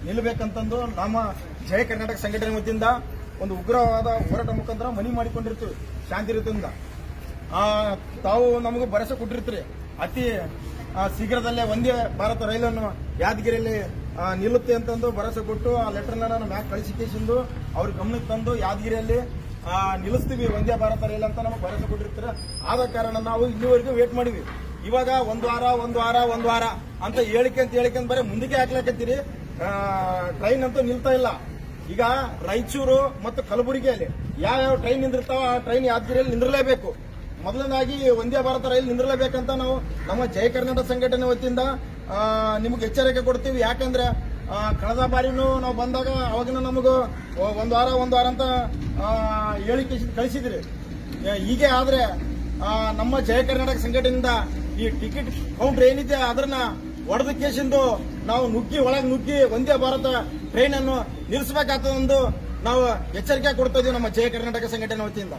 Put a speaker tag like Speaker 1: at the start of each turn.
Speaker 1: ನಿಲ್ಲಬೇಕಂತಂದು ನಮ್ಮ ಜಯ ಕರ್ನಾಟಕ ಸಂಘಟನೆ ವತಿಯಿಂದ ಒಂದು ಉಗ್ರವಾದ ಹೋರಾಟ ಮುಖಾಂತರ ಮನವಿ ಮಾಡಿಕೊಂಡಿರ್ತೀವಿ ಶಾಂತಿ ರೀತಿಯಿಂದ. ತಾವು ನಮಗೂ ಭರವಸೆ ಕೊಟ್ಟಿರ್ತೀರಿ ಅತಿ ಶೀಘ್ರದಲ್ಲೇ ಒಂದೇ ಭಾರತ ರೈಲನ್ನು ಯಾದಗಿರಿಯಲ್ಲಿ ನಿಲ್ಲುತ್ತೆ ಅಂತಂದು ಭರವಸೆ ಕೊಟ್ಟು ಆ ಲೆಟರ್ನ ನಾನು ಮ್ಯಾಕ್ ಕಳಿಸಿಕೊಂಡು ಅವ್ರ ಗಮನಕ್ಕೆ ತಂದು ಯಾದಗಿರಿಯಲ್ಲಿ ನಿಲ್ಲಿಸ್ತೀವಿ ಒಂದೇ ಭಾರತ ರೈಲ್ ಅಂತ ನಮಗೆ ಭರವಸೆ ಕೊಟ್ಟಿರ್ತೀರ. ಆದ ಕಾರಣ ನಾವು ಇಲ್ಲಿವರೆಗೂ ವೇಟ್ ಮಾಡಿವಿ. ಇವಾಗ ಒಂದು ವಾರ ಅಂತ ಹೇಳಿಕೆ ಬರೀ ಮುಂದಕ್ಕೆ ಹಾಕ್ಲಾಕತ್ತೀರಿ. ಟ್ರೈನ್ ಅಂತೂ ನಿಲ್ತಾ ಇಲ್ಲ. ಈಗ ರಾಯಚೂರು ಮತ್ತು ಕಲಬುರಗಿಯಲ್ಲಿ ಯಾವ ಟ್ರೈನ್ ನಿಂದಿರ್ತಾವ ಆ ಟ್ರೈನ್ ಯಾದಗಿರಿಯಲ್ಲಿ ನಿಂದಿರಲೇಬೇಕು. ಮೊದಲನೇದಾಗಿ ಒಂದೇ ಭಾರತ ರೈಲು ನಿಂದಿರಲೇಬೇಕಂತ ನಾವು ನಮ್ಮ ಜಯ ಕರ್ನಾಟಕ ಸಂಘಟನೆ ವತಿಯಿಂದ ನಿಮಗೆ ಎಚ್ಚರಿಕೆ ಕೊಡ್ತೀವಿ. ಯಾಕಂದ್ರೆ ಕಳೆದ ಬಾರಿನೂ ನಾವು ಬಂದಾಗ ಅವಾಗಿನ ನಮಗೂ ಒಂದು ವಾರ ಅಂತ ಹೇಳಿಕೆ ಕಳಿಸಿದ್ರಿ. ಹೀಗೆ ಆದ್ರೆ ನಮ್ಮ ಜಯ ಕರ್ನಾಟಕ ಸಂಘಟನೆಯಿಂದ ಈ ಟಿಕೆಟ್ ಕೌಂಟರ್ ಏನಿದೆ ಅದನ್ನ ಒಡೆದ ಕೇಸಿಂದು ನಾವು ಒಳಗೆ ನುಗ್ಗಿ ಒಂದೇ ಭಾರತ ಟ್ರೈನ್ ಅನ್ನು ನಿಲ್ಲಿಸಬೇಕಾಗ್ತದೆಂದು ನಾವು ಎಚ್ಚರಿಕೆ ಕೊಡ್ತಾ ಇದೀವಿ ನಮ್ಮ ಜಯ ಕರ್ನಾಟಕ ಸಂಘಟನೆ ವತಿಯಿಂದ.